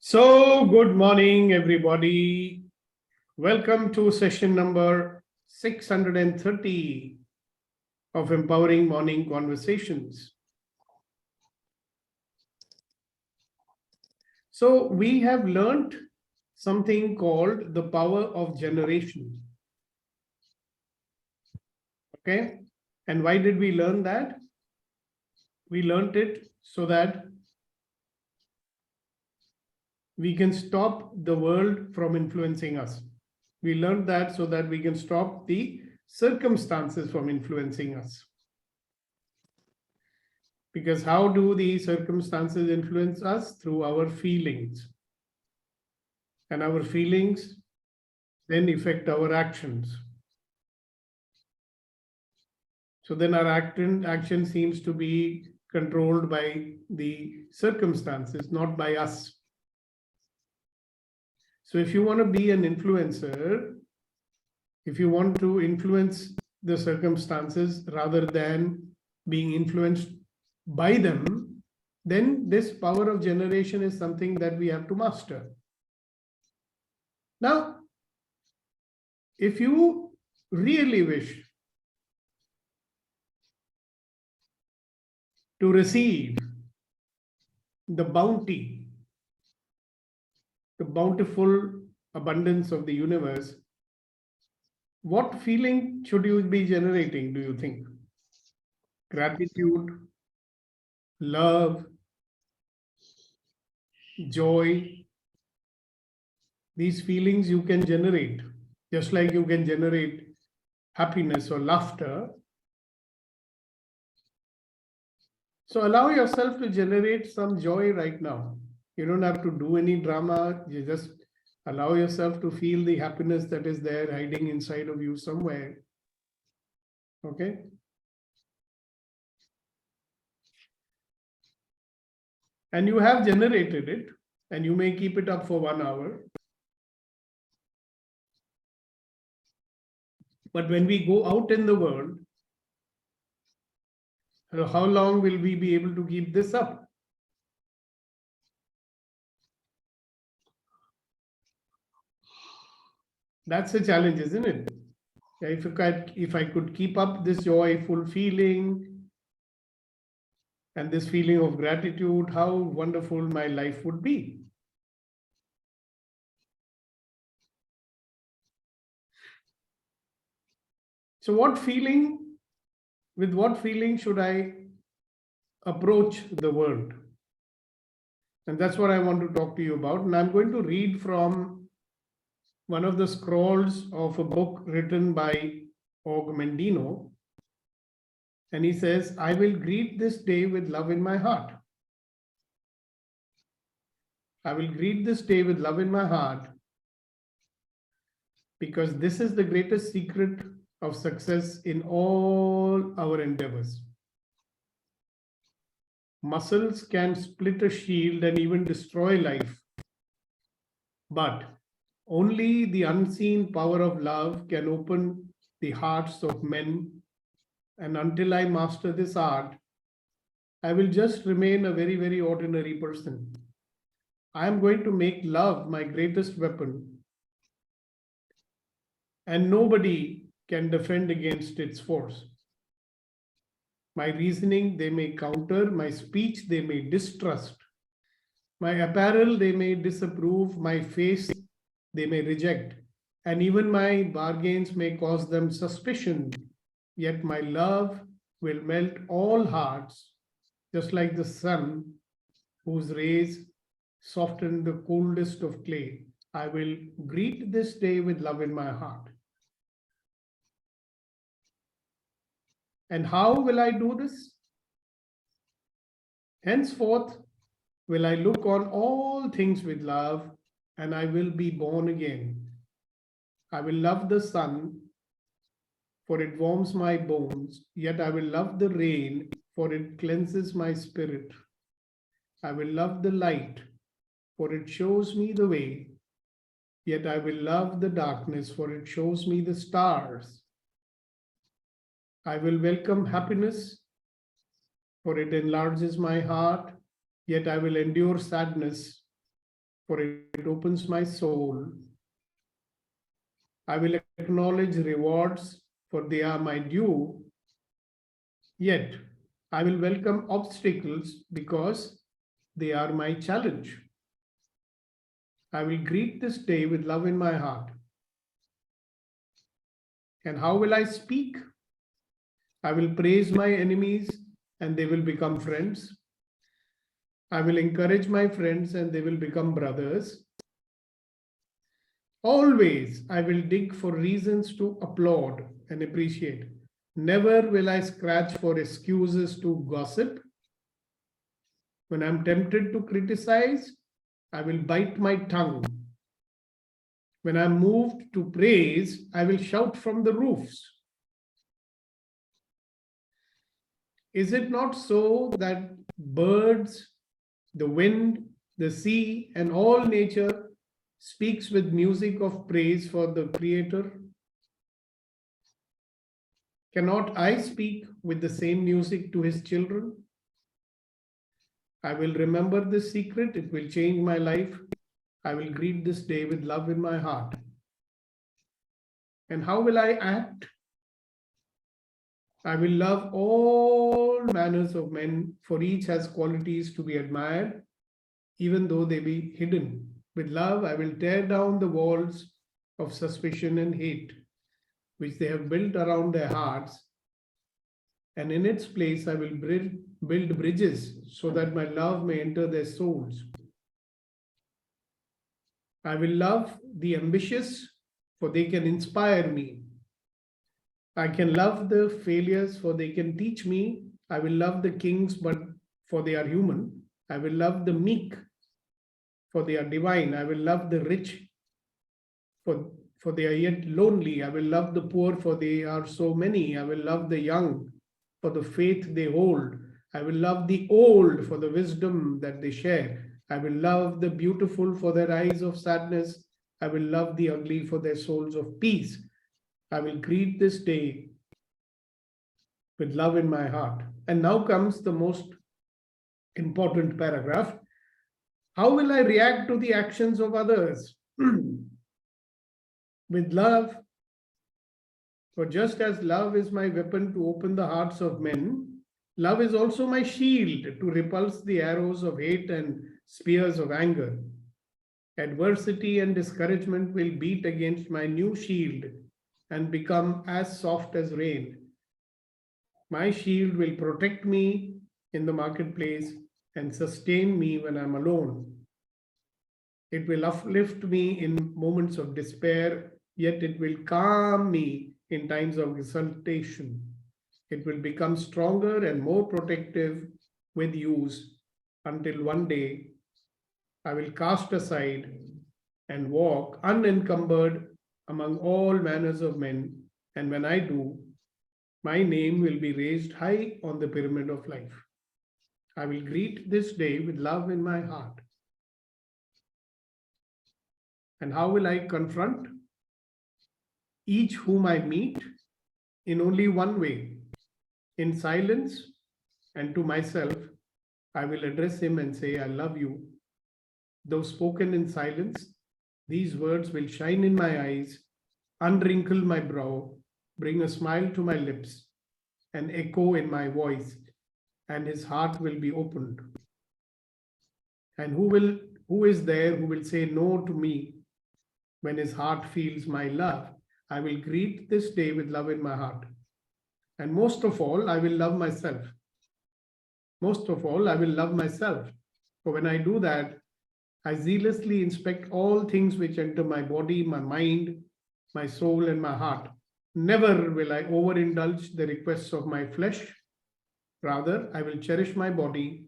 So, good morning, everybody. Welcome to session number 630 of Empowering Morning Conversations. So, we have learned something called the power of generation. Okay. And why did we learn that? We learned it so that we can stop the world from influencing us. We learned that so that we can stop the circumstances from influencing us. Because how do the circumstances influence us? Through our feelings. And our feelings then affect our actions. So then our action seems to be controlled by the circumstances, not by us. So if you want to be an influencer, if you want to influence the circumstances rather than being influenced by them, then this power of generation is something that we have to master. Now, if you really wish to receive the bounty, the bountiful abundance of the universe, what feeling should you be generating, do you think? Gratitude, love, joy. These feelings you can generate, just like you can generate happiness or laughter. So allow yourself to generate some joy right now. You don't have to do any drama. You just allow yourself to feel the happiness that is there hiding inside of you somewhere. Okay? And you have generated it, and you may keep it up for 1 hour. But when we go out in the world, how long will we be able to keep this up? That's a challenge, isn't it? If I could keep up this joyful feeling and this feeling of gratitude, how wonderful my life would be. So with what feeling should I approach the world? And that's what I want to talk to you about. And I'm going to read from one of the scrolls of a book written by Og Mendino. And he says, I will greet this day with love in my heart. I will greet this day with love in my heart, because this is the greatest secret of success in all our endeavors. Muscles can split a shield and even destroy life, but only the unseen power of love can open the hearts of men. And until I master this art, I will just remain a very, very ordinary person. I am going to make love my greatest weapon, and nobody can defend against its force. My reasoning they may counter, my speech they may distrust, my apparel they may disapprove, my face they may reject, and even my bargains may cause them suspicion. Yet my love will melt all hearts, just like the sun, whose rays soften the coldest of clay. I will greet this day with love in my heart. And how will I do this? Henceforth will I look on all things with love, and I will be born again. I will love the sun, for it warms my bones, yet I will love the rain, for it cleanses my spirit. I will love the light, for it shows me the way, yet I will love the darkness, for it shows me the stars. I will welcome happiness, for it enlarges my heart, yet I will endure sadness, for it opens my soul. I will acknowledge rewards, for they are my due. Yet, I will welcome obstacles because they are my challenge. I will greet this day with love in my heart. And how will I speak? I will praise my enemies and they will become friends. I will encourage my friends and they will become brothers. Always I will dig for reasons to applaud and appreciate. Never will I scratch for excuses to gossip. When I'm tempted to criticize, I will bite my tongue. When I'm moved to praise, I will shout from the roofs. Is it not so that birds, the wind, the sea, and all nature speaks with music of praise for the Creator? Cannot I speak with the same music to his children? I will remember this secret. It will change my life. I will greet this day with love in my heart. And how will I act? I will love all manners of men, for each has qualities to be admired, even though they be hidden. With love, I will tear down the walls of suspicion and hate, which they have built around their hearts. And in its place, I will build bridges so that my love may enter their souls. I will love the ambitious, for they can inspire me. I can love the failures, for they can teach me. I will love the kings, but for they are human. I will love the meek, for they are divine. I will love the rich, for they are yet lonely. I will love the poor, for they are so many. I will love the young, for the faith they hold. I will love the old, for the wisdom that they share. I will love the beautiful for their eyes of sadness. I will love the ugly for their souls of peace. I will greet this day with love in my heart. And now comes the most important paragraph. How will I react to the actions of others? With love. For just as love is my weapon to open the hearts of men, love is also my shield to repulse the arrows of hate and spears of anger. Adversity and discouragement will beat against my new shield and become as soft as rain. My shield will protect me in the marketplace and sustain me when I'm alone. It will uplift me in moments of despair, yet it will calm me in times of exaltation. It will become stronger and more protective with use until one day I will cast aside and walk unencumbered among all manners of men. And when I do, my name will be raised high on the pyramid of life. I will greet this day with love in my heart. And how will I confront each whom I meet? In only one way, in silence, and to myself, I will address him and say, I love you. Though spoken in silence, these words will shine in my eyes, unwrinkle my brow, bring a smile to my lips, and echo in my voice, and his heart will be opened. And who is there who will say no to me when his heart feels my love? I will greet this day with love in my heart. And most of all, I will love myself. Most of all, I will love myself. For when I do that, I zealously inspect all things which enter my body, my mind, my soul, and my heart. Never will I overindulge the requests of my flesh. Rather, I will cherish my body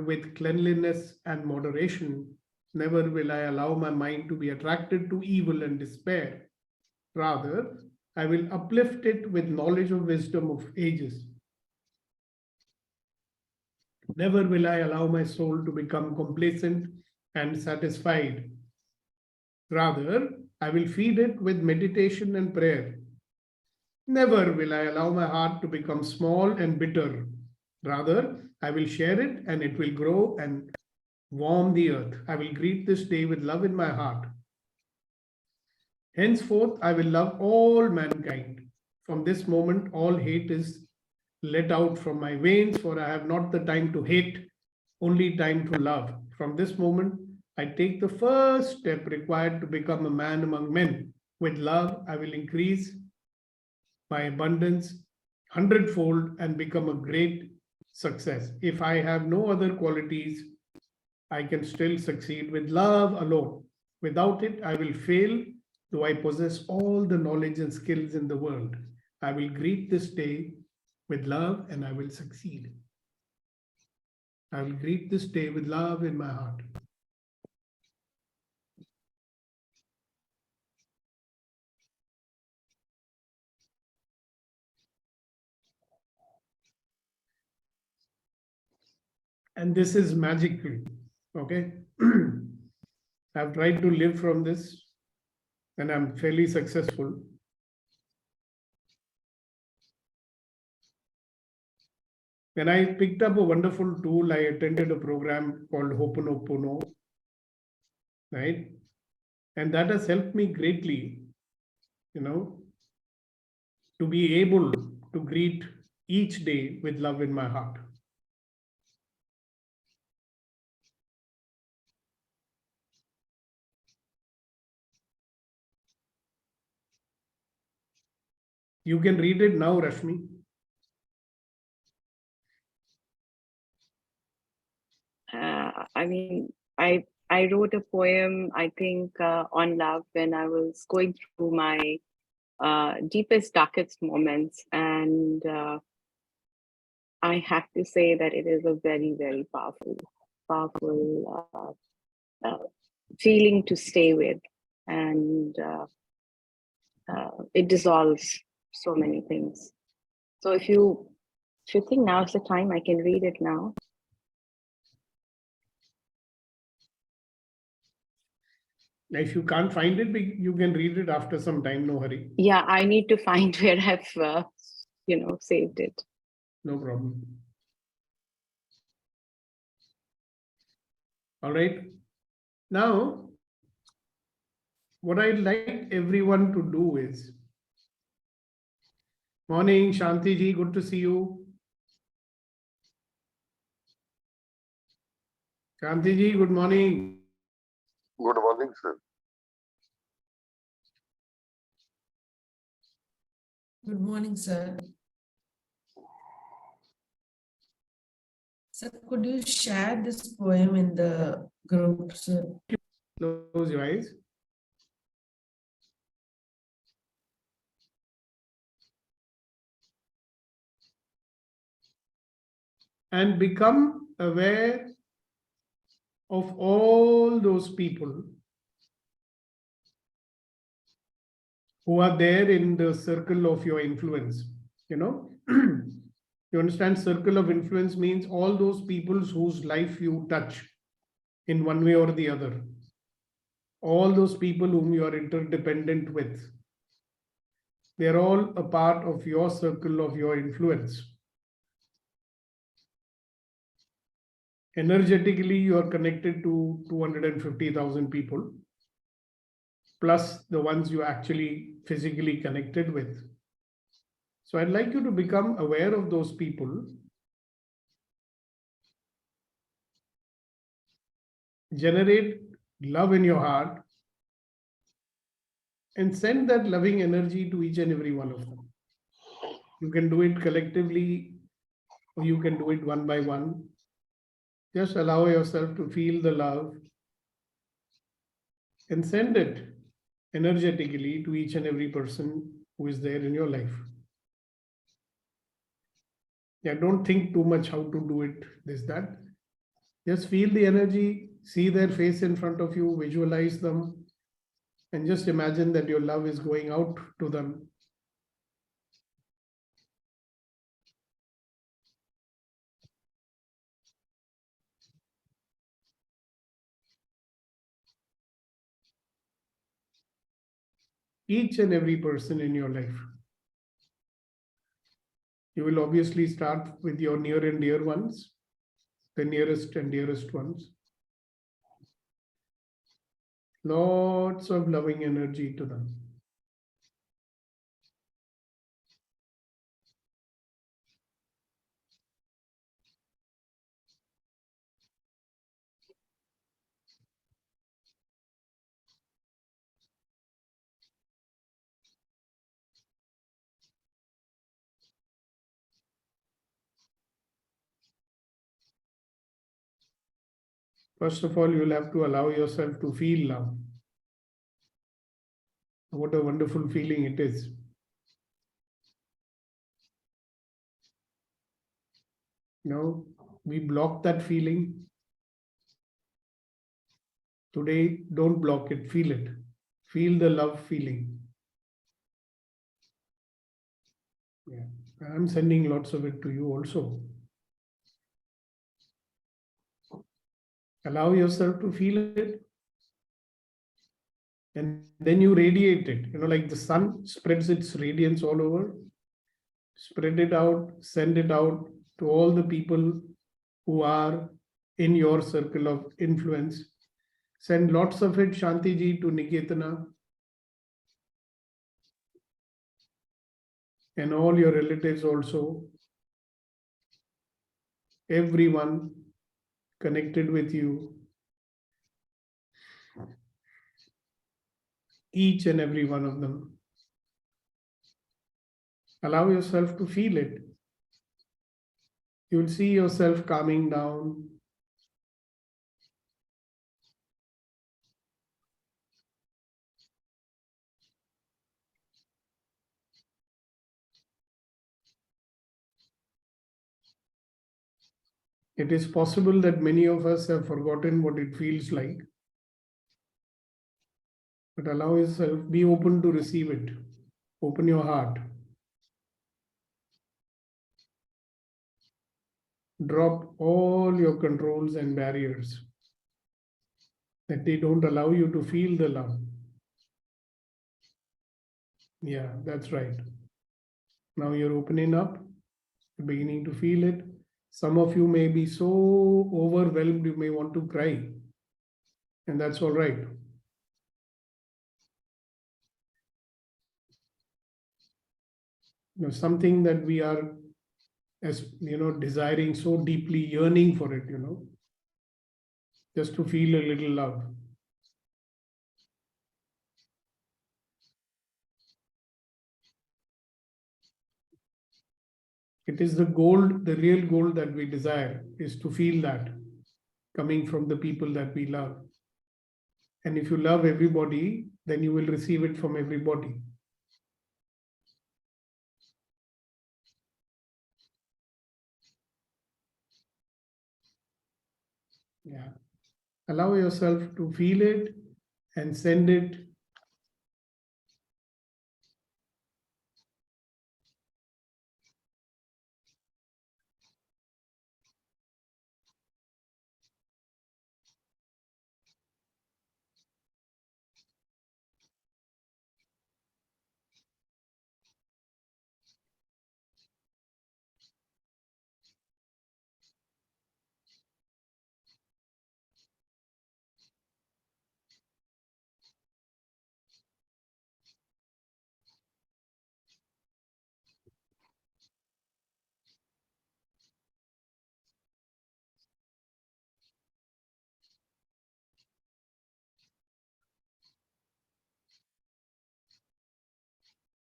with cleanliness and moderation. Never will I allow my mind to be attracted to evil and despair. Rather, I will uplift it with knowledge of wisdom of ages. Never will I allow my soul to become complacent and satisfied. Rather, I will feed it with meditation and prayer. Never will I allow my heart to become small and bitter. Rather, I will share it and it will grow and warm the earth. I will greet this day with love in my heart. Henceforth, I will love all mankind. From this moment, all hate is let out from my veins, for I have not the time to hate, only time to love. From this moment, I take the first step required to become a man among men. With love, I will increase my abundance hundredfold and become a great success. If I have no other qualities, I can still succeed with love alone. Without it, I will fail, though I possess all the knowledge and skills in the world. I will greet this day with love and I will succeed. I will greet this day with love in my heart. And this is magical. Okay. I've tried to live from this and I'm fairly successful. When I picked up a wonderful tool, I attended a program called Ho'oponopono, right? And that has helped me greatly, to be able to greet each day with love in my heart. You can read it now, Rashmi. I mean, I wrote a poem, I think, on love when I was going through my deepest, darkest moments. And I have to say that it is a very, very powerful feeling to stay with. And it dissolves so many things. So if you think now is the time, I can read it now. If you can't find it, you can read it after some time, no hurry. Yeah, I need to find where I've, saved it. No problem. All right. Now, what I'd like everyone to do is, morning, Shanti ji, good to see you. Shanti ji, good morning. Good morning, sir. Good morning, sir. Sir, could you share this poem in the group, sir? Close your eyes. And become aware of all those people who are there in the circle of your influence. You understand, circle of influence means all those people whose life you touch in one way or the other. All those people whom you are interdependent with. They're all a part of your circle of your influence. Energetically, you are connected to 250,000 people, plus the ones you actually physically connected with. So I'd like you to become aware of those people, generate love in your heart, and send that loving energy to each and every one of them. You can do it collectively, or you can do it one by one. Just allow yourself to feel the love and send it energetically to each and every person who is there in your life. Yeah, don't think too much how to do it, this, that. Just feel the energy, see their face in front of you, visualize them, and just imagine that your love is going out to them. Each and every person in your life. You will obviously start with your near and dear ones, the nearest and dearest ones. Lots of loving energy to them. First of all, you'll have to allow yourself to feel love. What a wonderful feeling it is. No, we block that feeling. Today, don't block it, feel it. Feel the love feeling. Yeah, I'm sending lots of it to you also. Allow yourself to feel it. And then you radiate it, like the sun spreads its radiance all over. Spread it out, send it out to all the people who are in your circle of influence. Send lots of it, Shantiji, to Niketana and all your relatives also. Everyone connected with you. Each and every one of them. Allow yourself to feel it. You'll see yourself calming down. It is possible that many of us have forgotten what it feels like. But allow yourself, be open to receive it. Open your heart. Drop all your controls and barriers that they don't allow you to feel the love. Yeah, that's right. Now you're opening up, you're beginning to feel it. Some of you may be so overwhelmed, you may want to cry. And that's all right. Something that we are, as desiring so deeply, yearning for it, just to feel a little love. It is the gold, the real gold that we desire is to feel that coming from the people that we love. And if you love everybody, then you will receive it from everybody. Yeah. Allow yourself to feel it and send it.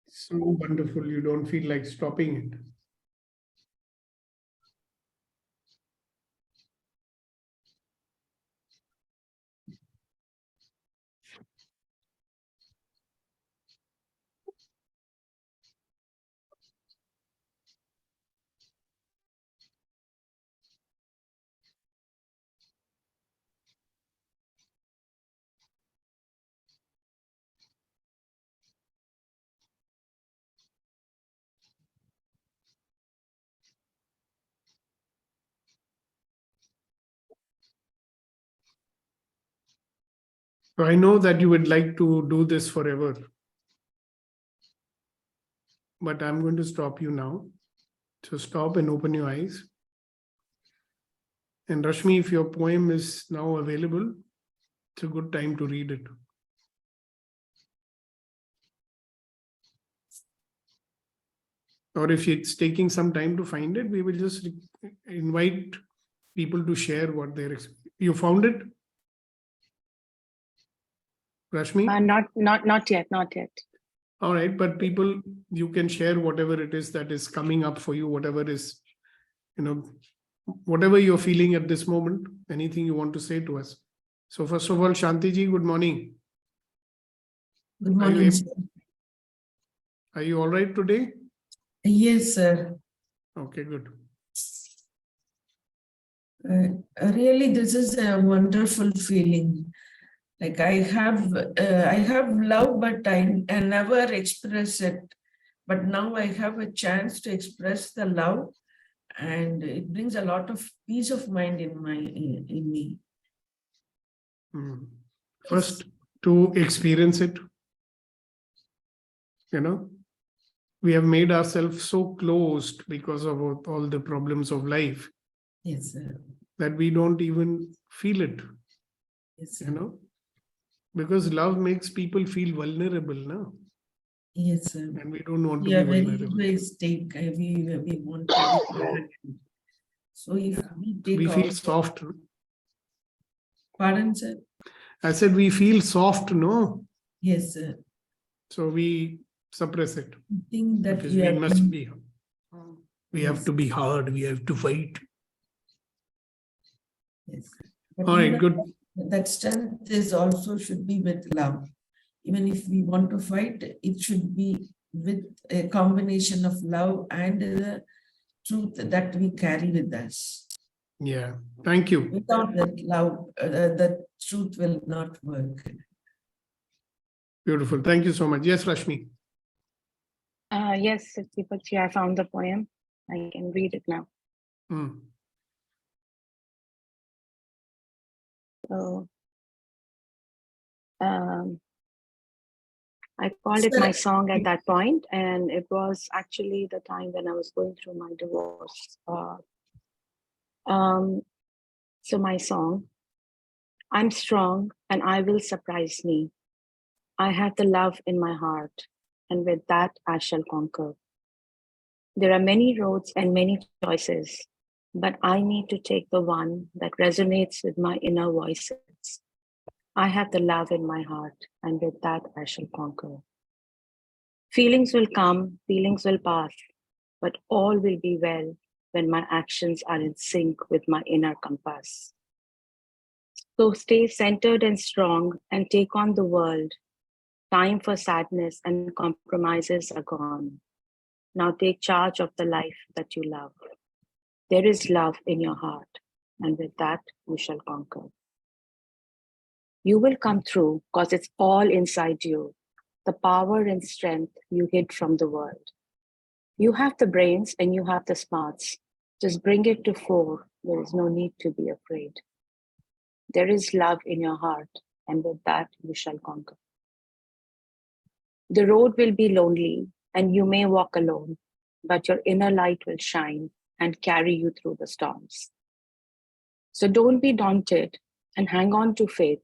So wonderful, you don't feel like stopping it. So I know that you would like to do this forever, but I'm going to stop you now. So stop and open your eyes. And Rashmi, if your poem is now available, it's a good time to read it. Or if it's taking some time to find it, we will just invite people to share what they're. You found it, Rashmi? Not yet, not yet. All right, but people, you can share whatever it is that is coming up for you, whatever is, whatever you're feeling at this moment, anything you want to say to us. So first of all, Shanti ji, good morning. Good Are you morning, able- sir. Are you all right today? Yes, sir. Okay, good. Really, this is a wonderful feeling. Like I have love, but I never express it. But now I have a chance to express the love, and it brings a lot of peace of mind in me. First, to experience it, we have made ourselves so closed because of all the problems of life Yes, sir. that we don't even feel it, Yes, sir. because love makes people feel vulnerable now, Yes, sir. and we don't want to We are be very vulnerable. egoistic. We want to be bad. So if we take We feel all, soft. pardon, sir? I said we feel soft, no? Yes, sir. So we suppress it I think that because we must be. We have Yes. to be hard. We have to fight. Yes. But All right, even good. that strength is also should be with love. Even if we want to fight, it should be with a combination of love and the truth that we carry with us. Yeah, thank you. Without that love, the truth will not work. Beautiful. Thank you so much. Yes, Rashmi. Yes, Deepakji, I found the poem. I can read it now. Hmm. So, I called it my song at that point, and it was actually the time when I was going through my divorce. So my song, I'm strong and I will surprise me. I have the love in my heart, and with that I shall conquer. There are many roads and many choices, but I need to take the one that resonates with my inner voices. I have the love in my heart, and with that I shall conquer. Feelings will come, feelings will pass, but all will be well when my actions are in sync with my inner compass. So stay centered and strong and take on the world. Time for sadness and compromises are gone. Now take charge of the life that you love. There is love in your heart, and with that you shall conquer. You will come through because it's all inside you, the power and strength you hid from the world. You have the brains and you have the smarts. Just bring it to fore. There is no need to be afraid. There is love in your heart, and with that you shall conquer. The road will be lonely, and you may walk alone, but your inner light will shine and carry you through the storms. So don't be daunted and hang on to faith.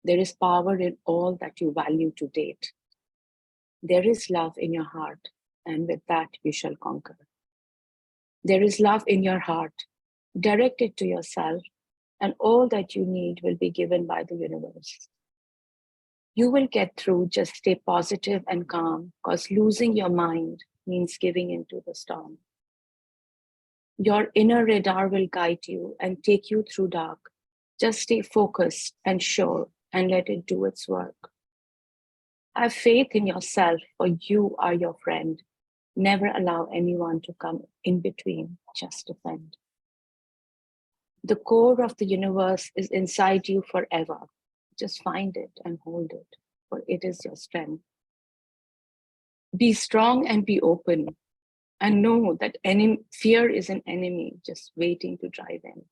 There is power in all that you value to date. There is love in your heart, and with that you shall conquer. There is love in your heart. Direct it to yourself, and all that you need will be given by the universe. You will get through, just stay positive and calm, because losing your mind means giving into the storm. Your inner radar will guide you and take you through dark. Just stay focused and sure and let it do its work. Have faith in yourself, for you are your friend. Never allow anyone to come in between, just defend. The core of the universe is inside you forever. Just find it and hold it, for it is your strength. Be strong and be open, and know that fear is an enemy just waiting to drive in.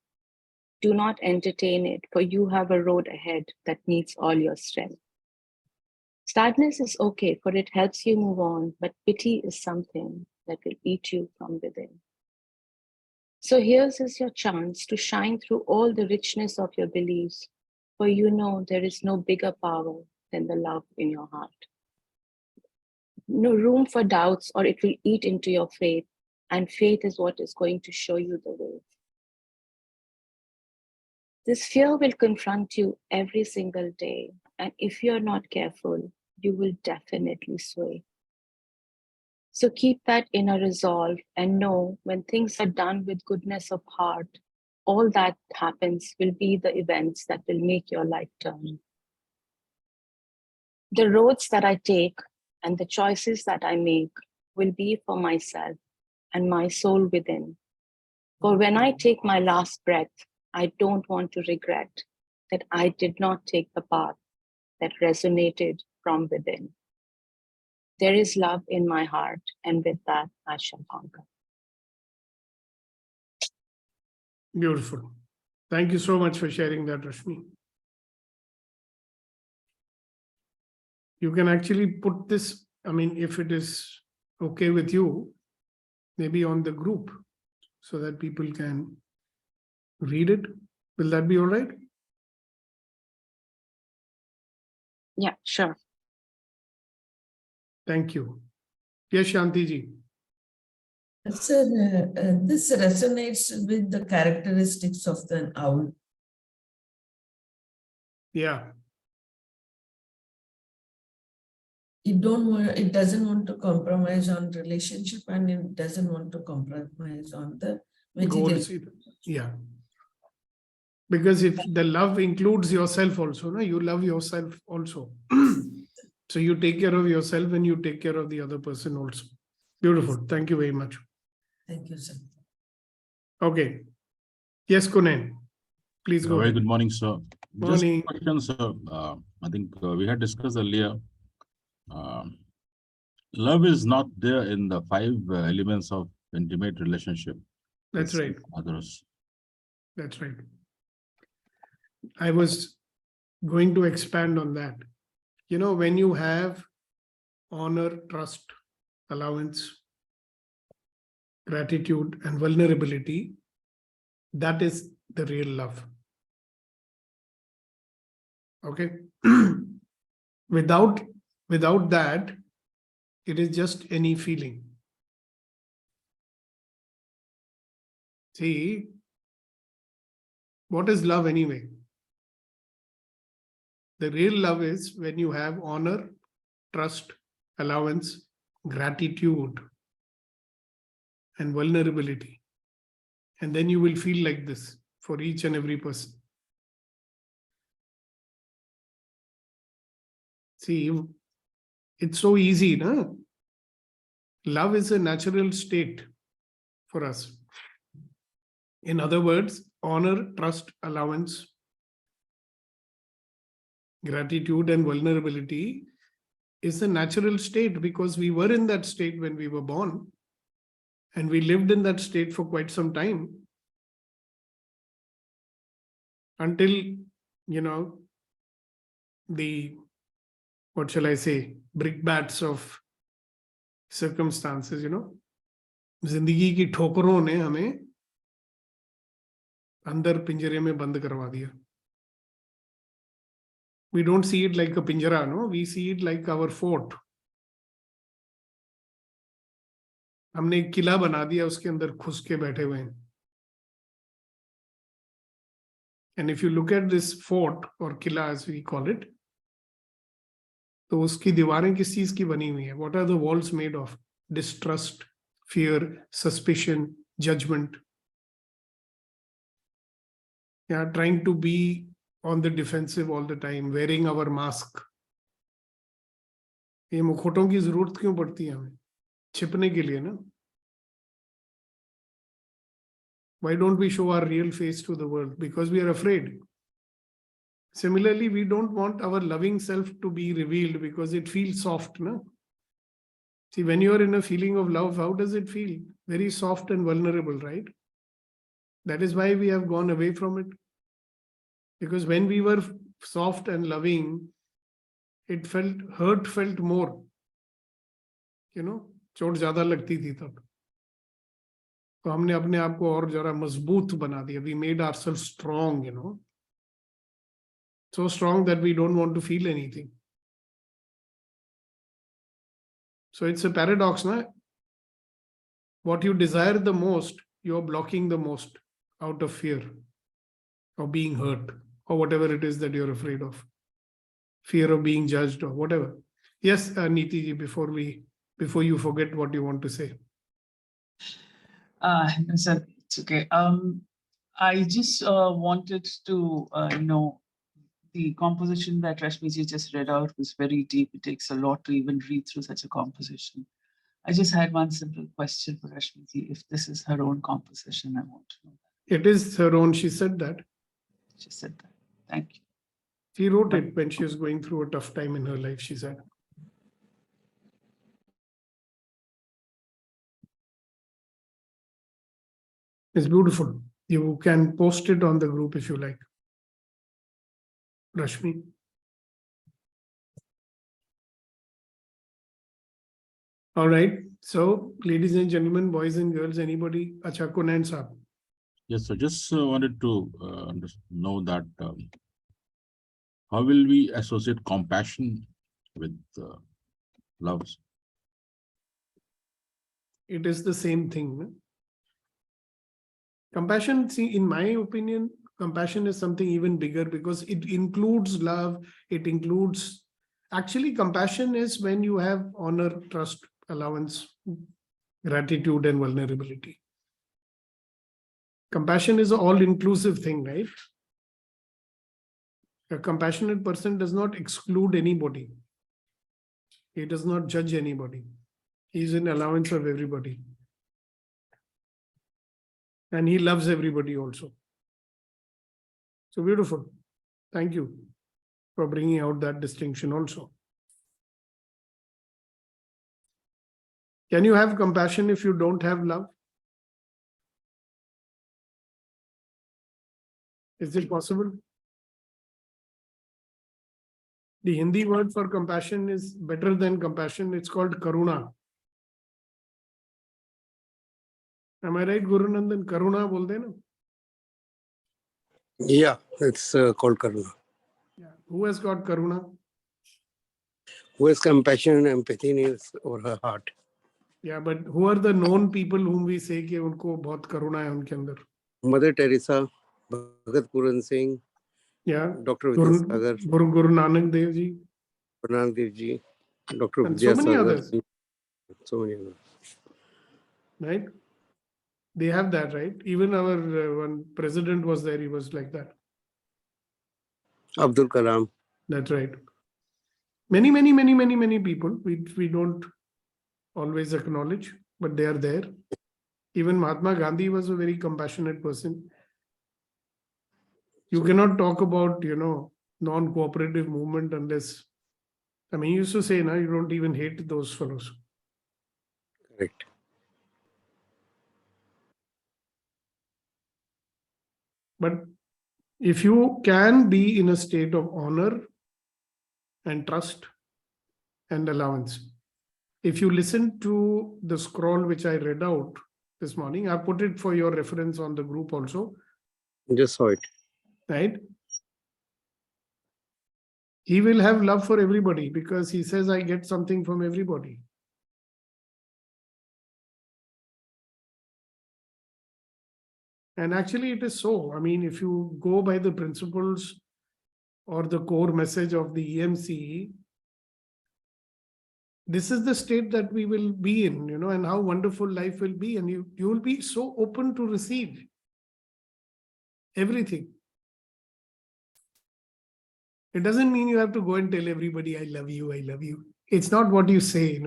Do not entertain it, for you have a road ahead that needs all your strength. Sadness is okay, for it helps you move on, but pity is something that will eat you from within. So here's is your chance to shine through all the richness of your beliefs, for you know there is no bigger power than the love in your heart. no room for doubts, or it will eat into your faith. And faith is what is going to show you the way. This fear will confront you every single day. And if you're not careful, you will definitely sway. So keep that inner resolve and know when things are done with goodness of heart, all that happens will be the events that will make your life turn. The roads that I take and the choices that I make will be for myself and my soul within. For when I take my last breath, I don't want to regret that I did not take the path that resonated from within. There is love in my heart, and with that, I shall conquer. Beautiful. Thank you so much for sharing that, Rashmi. You can actually put this, I mean, if it is okay with you, maybe on the group so that people can read it. Will that be all right? Yeah, sure. Thank you. Yes, Shanti ji. Sir, this resonates with the characteristics of the owl. Yeah. It doesn't want to compromise on relationship, and it doesn't want to compromise on the material. Goals. Yeah. Because if the love includes yourself also, no? You love yourself also. So you take care of yourself and you take care of the other person also. Beautiful. Thank you very much. Thank you, sir. Okay. Yes, Kunen. Please go Very ahead. good morning, sir. Morning. Just a question, sir. I think we had discussed earlier. Love is not there in the 5 elements of intimate relationship. That's with right. Others. That's right. I was going to expand on that. You know, when you have honor, trust, allowance, gratitude, and vulnerability, that is the real love. Okay. Without that, it is just any feeling. See, what is love anyway? The real love is when you have honor, trust, allowance, gratitude, and vulnerability. And then you will feel like this for each and every person. See, it's so easy, no? Love is a natural state for us. In other words, honor, trust, allowance, gratitude, and vulnerability is a natural state because we were in that state when we were born. And we lived in that state for quite some time. Until, you know, the, what shall I say, brickbats of circumstances, you know. जिंदगी की ठोकरों ने हमें अंदर पिंजरे में बंद करवा दिया. We don't see it like a pinjara, no? We see it like our fort. हमने एक किला बना दिया, उसके अंदर घुस के बैठे हुए हैं. And if you look at this fort or Qila as we call it, तो उसकी दीवारें किस चीज की बनी हुई है? What are the walls made of? Distrust, fear, suspicion, judgment. Yeah, trying to be on the defensive all the time, wearing our mask. ये मुखौटों की जरूरत क्यों पड़ती है हमें? छिपने के लिए ना? Why don't we show our real face to the world? Because we are afraid. Similarly, we don't want our loving self to be revealed because it feels soft, no? See, when you are in a feeling of love, how does it feel? Very soft and vulnerable, right? That is why we have gone away from it. Because when we were soft and loving, it felt more. You know, चोट ज्यादा लगती थी तब. तो हमने अपने आप को और जरा मजबूत बना दिया. We made ourselves strong, you know. So strong that we don't want to feel anything. So it's a paradox, na? What you desire the most, you're blocking the most out of fear of being hurt or whatever it is that you're afraid of. Fear of being judged or whatever. Yes, Niti ji, before you forget what you want to say. No, sir, it's okay. I just wanted to know the composition that Rashmiji just read out was very deep. It takes a lot to even read through such a composition. I just had one simple question for Rashmiji. If this is her own composition, I want to know that. It is her own, she said that. She said that. Thank you. She wrote it when she was going through a tough time in her life, she said. It's beautiful. You can post it on the group if you like. Rashmi. All right. So, ladies and gentlemen, boys and girls, anybody? Acha, Kunan Saab. Yes, so just wanted to know that how will we associate compassion with love? It is the same thing. No? Compassion, see, in my opinion, compassion is something even bigger because it includes love. It includes, actually, compassion is when you have honor, trust, allowance, gratitude, and vulnerability. Compassion is an all-inclusive thing, right? A compassionate person does not exclude anybody. He does not judge anybody. He is in allowance of everybody. And he loves everybody also. So beautiful. Thank you for bringing out that distinction also. Can you have compassion if you don't have love? Is it possible? The Hindi word for compassion is better than compassion. It's called karuna. Am I right, Guru Nandan? Karuna bolte na? Yeah, it's called Karuna. Yeah. Who has got karuna? Who has compassion and empathy in his or her heart? Yeah, but who are the known people whom we say कि उनको बहुत करुणा है उनके अंदर? Mother Teresa, Bhagat Puran Singh, Yeah. Dr. Guru Vidyasagar, Guru Nanak Dev Ji. Pranam Dev Ji, Dr. And so many Vidyasagar, others. so many others. Right? They have that, right? Even our one president was there, he was like that. Abdul Kalam. That's right. Many people we don't always acknowledge, but they are there. Even Mahatma Gandhi was a very compassionate person. You cannot talk about, non-cooperative movement unless, I mean, he used to say, no, you don't even hate those fellows. Correct. But if you can be in a state of honor and trust and allowance, if you listen to the scroll which I read out this morning, I put it for your reference on the group also, Just saw it. right? He will have love for everybody because he says, I get something from everybody. And actually it is so. I mean, if you go by the principles or the core message of the EMC, this is the state that we will be in, and how wonderful life will be. And you will be so open to receive everything. It doesn't mean you have to go and tell everybody, I love you, I love you. It's not what you say,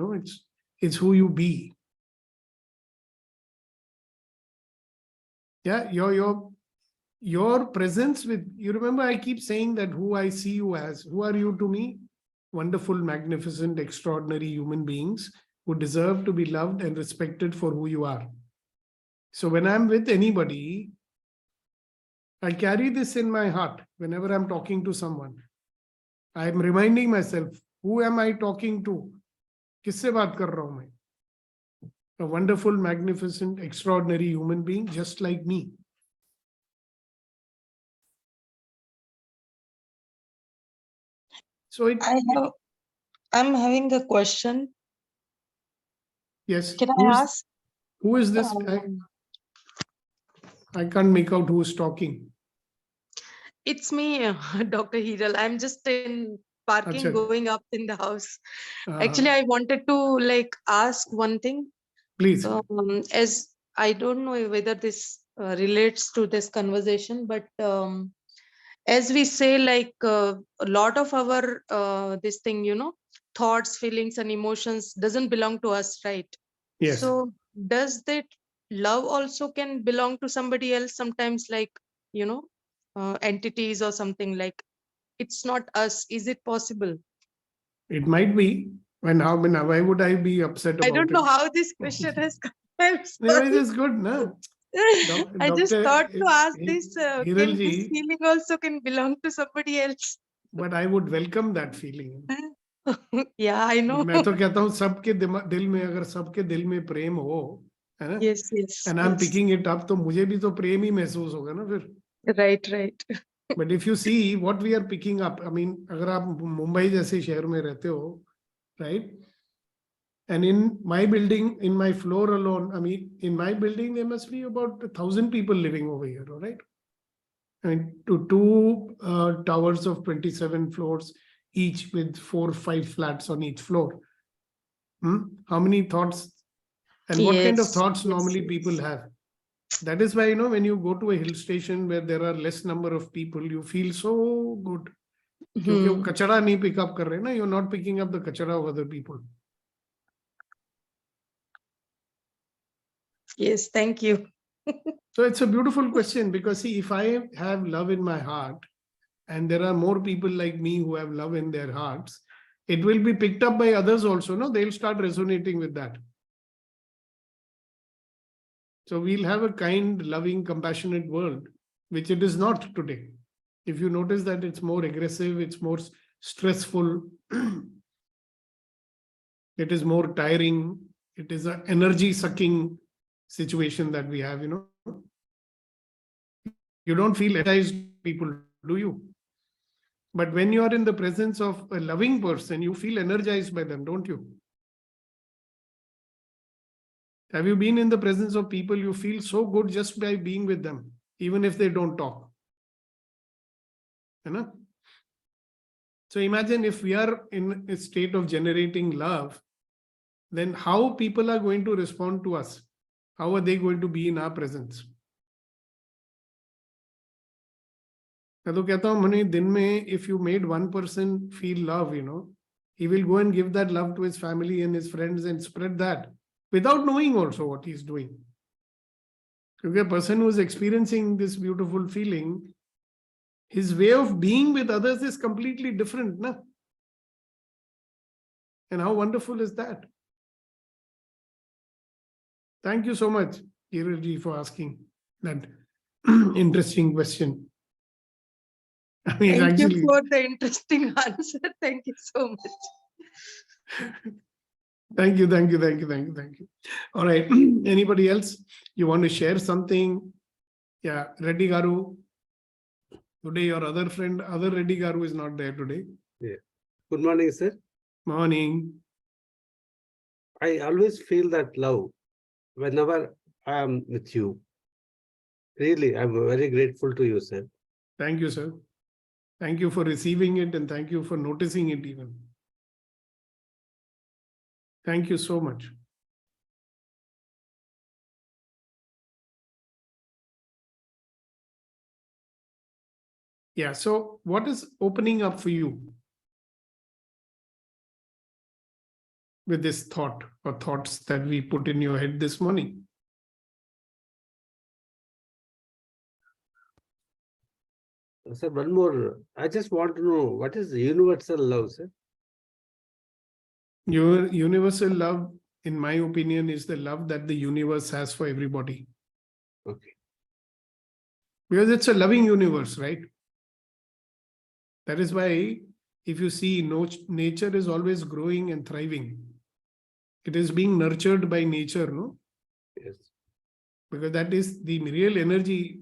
it's who you be. Yeah, your presence with, you remember I keep saying that who I see you as, who are you to me? Wonderful, magnificent, extraordinary human beings who deserve to be loved and respected for who you are. So when I'm with anybody, I carry this in my heart whenever I'm talking to someone. I'm reminding myself, who am I talking to? किससे बात कर रहा हूं मैं? A wonderful, magnificent, extraordinary human being just like me. So I'm having a question. Yes. Can I Who is- ask? Who is this? I can't make out who's talking. It's me, Dr. Hiral. I'm just in parking, Acha. going up in the house. Uh-huh. Actually, I wanted to like ask one thing. Please. As I don't know whether this relates to this conversation, but as we say, like a lot of our this thing, thoughts, feelings, and emotions doesn't belong to us, right? Yes. So does that love also can belong to somebody else sometimes, like entities or something, like it's not us? Is it possible? It might be. Why would I be upset about I don't know it? how this question has come. I'm No, it sorry. is good, no? I just Doctor, thought to ask this. Can this Hiralji, feeling also can belong to somebody else? but I would welcome that feeling. Yeah, I know. मैं तो कहता हूँ सबके दिल में अगर सबके दिल में प्रेम हो, है ना? Yes, yes. And I'm yes. picking it up, तो मुझे भी तो प्रेम ही महसूस होगा ना फिर. Right, right. But if you see what we are picking up, I mean, अगर आप मुंबई जैसे शहर में रहते हो, right? And in my building, in my floor alone, I mean, in my building, there must be about 1,000 people living over here, all right? I mean, two towers of 27 floors, each with 4 or 5 flats on each floor. How many thoughts and what kind of Yes, thoughts yes, normally yes. people have? That is why, when you go to a hill station where there are less number of people, you feel so good. क्योंकि वो कचरा नहीं pick up कर रहे ना, you're not picking up the kachara of other people. Yes, thank you. So it's a beautiful question because see, if I have love in my heart and there are more people like me who have love in their hearts, it will be picked up by others also, no? They'll start resonating with that. So we'll have a kind, loving, compassionate world, which it is not today. If you notice that it's more aggressive, it's more stressful, it is more tiring, it is an energy sucking situation that we have, You don't feel energized, people, do you? But when you are in the presence of a loving person, you feel energized by them, don't you? Have you been in the presence of people you feel so good just by being with them, even if they don't talk? You know? So imagine if we are in a state of generating love, then how people are going to respond to us? How are they going to be in our presence? मैं तो कहता हूँ money दिन में if you made one person feel love, he will go and give that love to his family and his friends and spread that without knowing also what he's doing. Because a person who is experiencing this beautiful feeling, his way of being with others is completely different, na? And how wonderful is that? Thank you so much, Kiriji, for asking that interesting question. I mean, Thank actually, you for the interesting answer. Thank you so much. Thank you. All right. Anybody else? You want to share something? Yeah, Reddy Garu. Today, your other friend, other Reddy Garu is not there today. Yeah. Good morning, sir. Morning. I always feel that love whenever I am with you. Really, I'm very grateful to you, sir. Thank you, sir. Thank you for receiving it and thank you for noticing it even. Thank you so much. Yeah, so what is opening up for you with this thought or thoughts that we put in your head this morning? Sir, one more. I just want to know what is universal love, sir? Your universal love, in my opinion, is the love that the universe has for everybody. Okay. Because it's a loving universe, right? That is why, if you see, nature is always growing and thriving. It is being nurtured by nature, no? Yes. Because that is the real energy.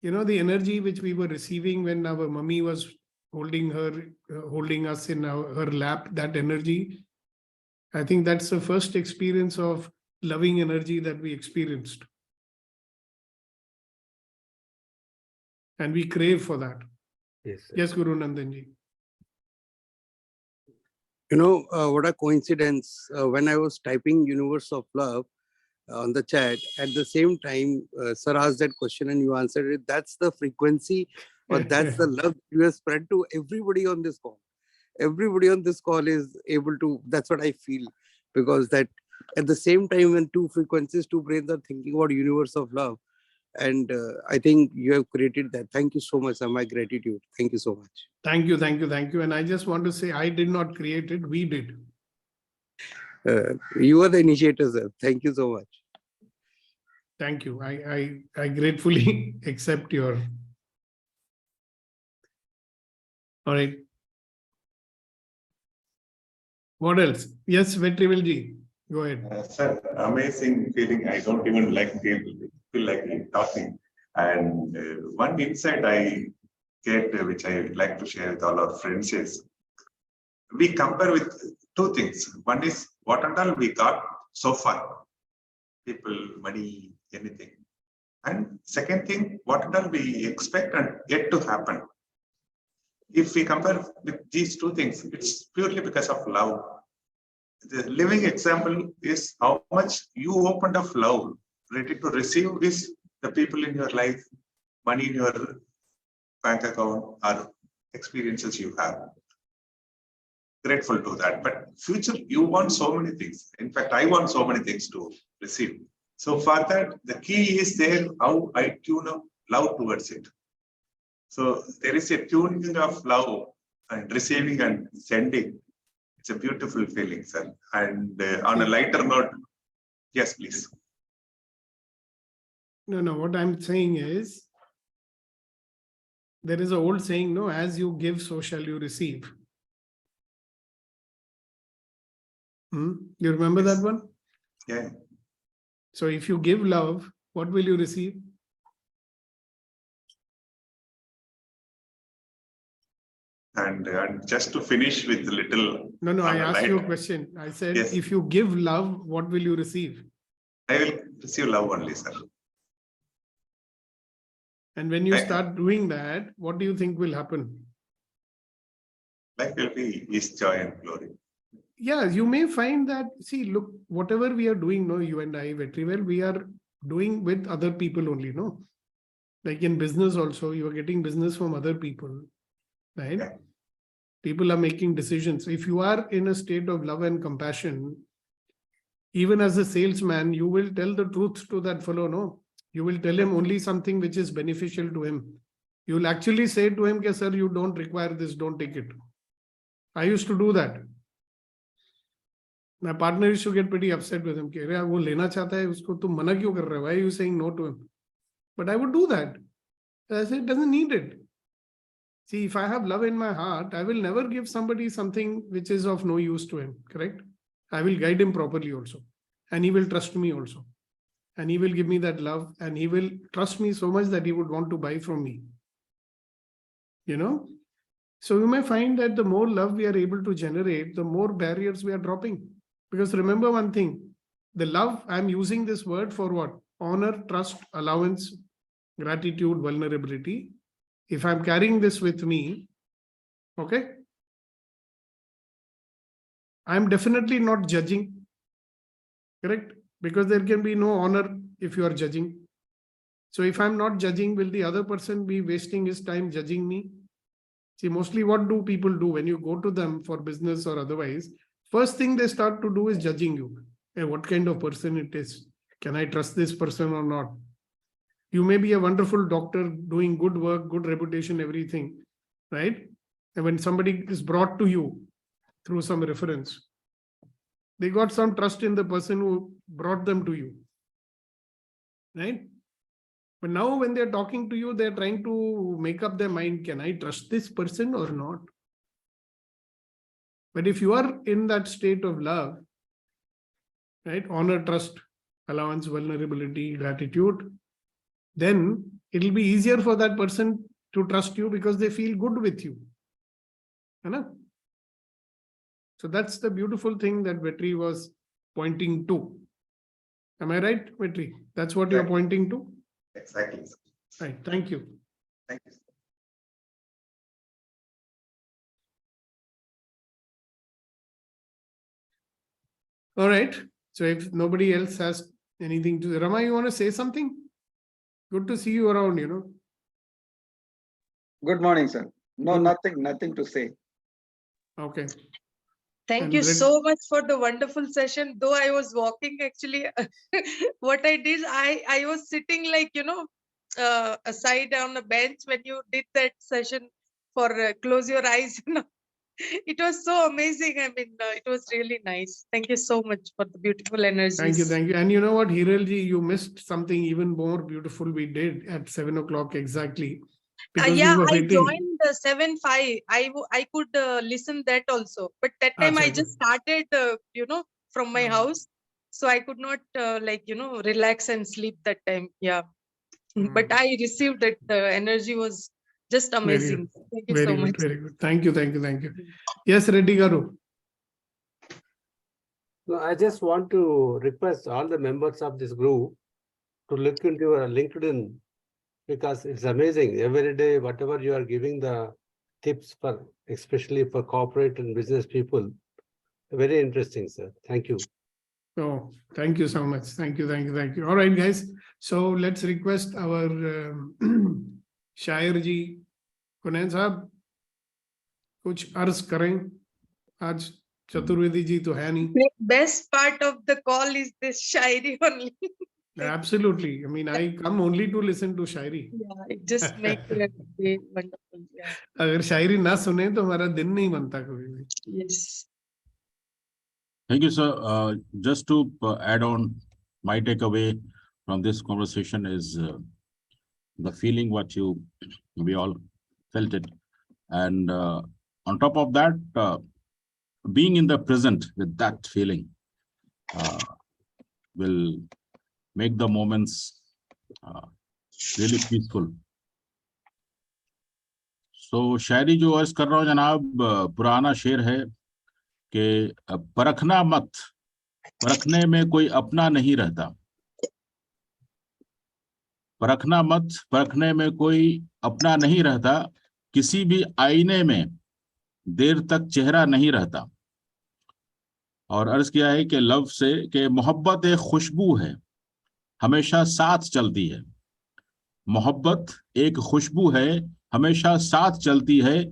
The energy which we were receiving when our mummy was holding us in her lap, that energy I think that's the first experience of loving energy that we experienced. And we crave for that. Yes, sir. Yes, Guru Nandanji. You know, what a coincidence. When I was typing Universe of Love on the chat, at the same time, sir asked that question and you answered it. That's the frequency, or that's the love you have spread to everybody on this call. Everybody on this call is able to, that's what I feel, because that at the same time, when two frequencies, two brains are thinking about Universe of Love, and I think you have created that. Thank you so much, sir. My gratitude. Thank you so much. Thank you, thank you, thank you. And I just want to say, I did not create it, we did. You are the initiator, sir. Thank you so much. Thank you. I gratefully accept your. All right. What else? Yes, Vetrivelji, go ahead. Sir, amazing feeling. I don't even feel like talking. And one insight I get, which I like to share with all our friends, is we compare with two things. One is what and all we got so far, people, money, anything. And second thing, what and all we expect and yet to happen. If we compare with these two things, it's purely because of love. The living example is how much you opened up love, ready to receive is the people in your life, money in your bank account, or experiences you have. Grateful to that. But future, you want so many things. In fact, I want so many things to receive. So for that, the key is there how I tune up love towards it. So there is a tuning of love and receiving and sending. It's a beautiful feeling, sir. And on a lighter note, yes, please. No, what I'm saying is, there is an old saying, no, as you give, so shall you receive. You remember that one? Yeah. So if you give love, what will you receive? And just to finish with a little. No, I asked you a question. I said, yes. If you give love, what will you receive? I will receive love only, sir. And when you start doing that, what do you think will happen? Life will be peace, joy, and glory. Yeah, you may find that, see, look, whatever we are doing, no, you and I, very well, we are doing with other people only, no? Like in business also, you are getting business from other people, right? Yeah. People are making decisions. If you are in a state of love and compassion, even as a salesman, you will tell the truth to that fellow, no? You will tell him only something which is beneficial to him. You will actually say to him, okay, sir, you don't require this, don't take it. I used to do that. My partner used to get pretty upset with him. वो लेना चाहता है उसको तुम मना क्यों कर रहे हो? Why are you saying no to him? But I would do that. I said, doesn't need it. See, if I have love in my heart, I will never give somebody something which is of no use to him, correct? I will guide him properly also. And he will trust me also. And he will give me that love. And he will trust me so much that he would want to buy from me. You know? So you may find that the more love we are able to generate, the more barriers we are dropping. Because remember one thing, the love, I'm using this word for what? Honor, trust, allowance, gratitude, vulnerability. If I'm carrying this with me, okay, I'm definitely not judging, correct? Because there can be no honor if you are judging. So if I'm not judging, will the other person be wasting his time judging me? See, mostly what do people do when you go to them for business or otherwise? First thing they start to do is judging you. Hey, what kind of person it is? Can I trust this person or not? You may be a wonderful doctor doing good work, good reputation, everything, right? And when somebody is brought to you through some reference, they got some trust in the person who brought them to you, right? But now when they're talking to you, they're trying to make up their mind, can I trust this person or not? But if you are in that state of love, right, honor, trust, allowance, vulnerability, gratitude, then it'll be easier for that person to trust you because they feel good with you. So that's the beautiful thing that Vetri was pointing to. Am I right, Vetri? That's what you're Exactly. pointing to? Exactly. Right. Thank you. Thank you. All right. So if nobody else has anything to, Rama, you want to say something? Good to see you around, you know. Good morning, sir. No, Good. nothing to say. Okay. Thank And you Red- so much for the wonderful session. Though I was walking, actually, what I did, I was sitting like, aside on a bench when you did that session for close your eyes. It was so amazing. I mean, it was really nice. Thank you so much for the beautiful energies. Thank you, thank you. And you know what, Hiralji, you missed something even more beautiful we did at 7 o'clock exactly. Because Yeah, we were I waiting. joined the 7-5. I could listen that also, but that time I Acha, just started, from my house, so I could not relax and sleep that time. Yeah, but I received that. The energy was just Very amazing. good. Thank you Very so good, much. very good. Thank you, thank you, thank you. Yes, Reddy Garu. No, I just want to request all the members of this group to look into your LinkedIn, because it's amazing. Every day, whatever you are giving the tips for, especially for corporate and business people, very interesting, sir. Thank you. Oh, thank you so much. Thank you, thank you, thank you. All right, guys. So let's request our Shair ji, Kunain साहब कुछ अर्ज करें. आज चतुर्वेदी जी तो है नहीं. The best part of the call is this shairi only. Absolutely. I mean, I come only to listen to Shayari. Yeah, it just makes it day wonderful. Yeah. अगर शायरी ना सुने तो हमारा दिन नहीं बनता कभी भी. Yes. Thank you, sir. Just to add on, my takeaway from this conversation is the feeling what we all felt it. And on top of that, being in the present with that feeling will make the moments really peaceful. So शायरी जो अर्ज कर रहा हूँ जनाब, पुराना शेर है कि परखना मत, परखने में कोई अपना नहीं रहता. परखना मत, परखने में कोई अपना नहीं रहता. किसी भी आईने में देर तक चेहरा नहीं रहता. और अर्ज किया है कि लव से कि मोहब्बत एक खुशबू है, हमेशा साथ चलती है. मोहब्बत एक खुशबू है, हमेशा साथ चलती है.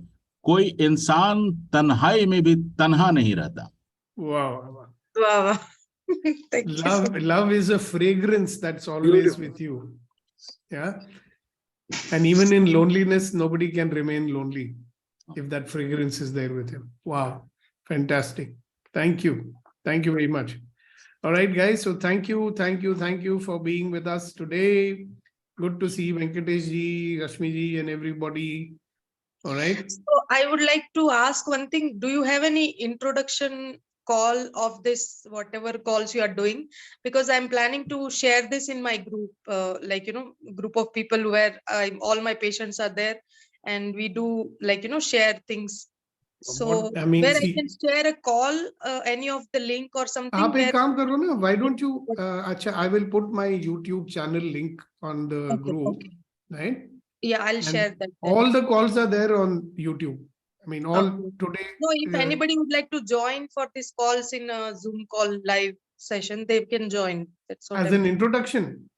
कोई इंसान तन्हाई में भी तन्हा नहीं रहता. Wow. Wow. Thank you so much. Love is a fragrance that's always with you. Yeah. And even in loneliness, nobody can remain lonely if that fragrance is there with him. Wow. Fantastic. Thank you. Thank you very much. All right, guys. So thank you for being with us today. Good to see Venkatesh ji, Rashmi ji, and everybody. All right. So I would like to ask one thing. Do you have any introduction call of this, whatever calls you are doing? Because I'm planning to share this in my group, group of people where all my patients are there, and we do share things. So What, I mean, where see, I can share a call, any of the link or something. आप एक where- काम करो ना, why don't you, अच्छा, I will put my YouTube channel link on the Okay, group, okay. right? Yeah, I'll And share that. then. all the calls are there on YouTube. I mean, all Okay. today. No, if anybody would like to join for these calls in a Zoom call live session, they can join. That's what As I'm an thinking. introduction.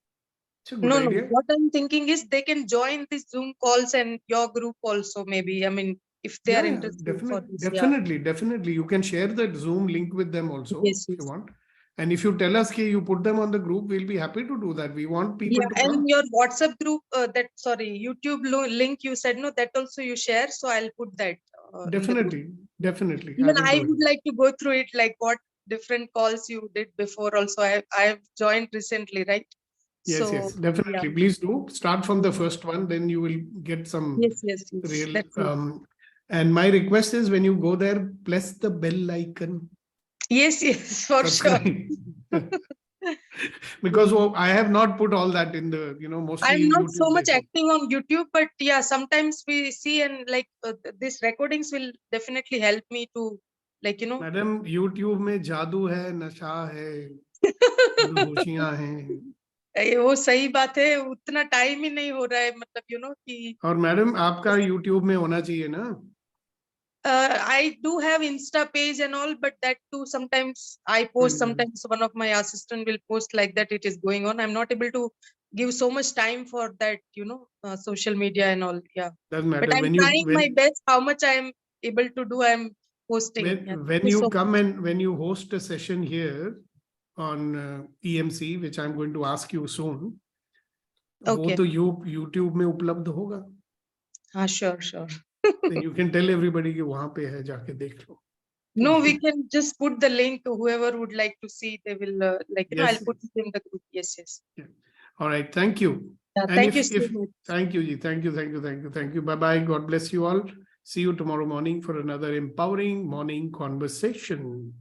It's a good No, idea. what I'm thinking is they can join these Zoom calls and your group also, maybe. I mean, if they are interested for this. Definitely. You can share that Zoom link with them also Yes, if you yes. want. And if you tell us that you put them on the group, we'll be happy to do that. We want people Yeah, to come. and your WhatsApp group, YouTube link you said, no, that also you share. So I'll put that. In the group. Definitely. Even I do it. would like to go through it, like what different calls you did before. Also, I've joined recently, right? Yes, So, yes, definitely. yeah. Please do start from the first one, then you will get some Yes. real. That's it. And my request is when you go there, press the bell icon. Yes, for sure. Subscribe. Because I have not put all that in the, mostly I'm in not YouTube so much they put. active on YouTube, but yeah, sometimes we see and these recordings will definitely help me to, like, you know. Madam YouTube में जादू है, नशा है, खुशियां हैं. वो सही बात है, उतना टाइम ही नहीं हो रहा है, मतलब यू नो कि और मैडम आपका YouTube में होना चाहिए ना. I do have Insta page and all, but that too sometimes I post, sometimes one of my assistant will post like that it is going on. I'm not able to give so much time for that, you know, social media and all. Yeah. Doesn't matter. But I'm When you trying my best, how much I'm able to do, I'm posting. Yeah, when thank you so come and when you host a session here on EMC, which I'm going to ask you soon, वो Okay. तो YouTube में उपलब्ध होगा. हाँ, sure. Then you can tell everybody कि वहाँ पे है, जाके देख लो. No, we can just put the link. Whoever would like to see, they will like, you know, Yes. I'll put it in the group. Yes. All right. Thank you. Yeah, And thank you so much. Thank you, Ji. Thank you. Bye-bye. God bless you all. See you tomorrow morning for another empowering morning conversation.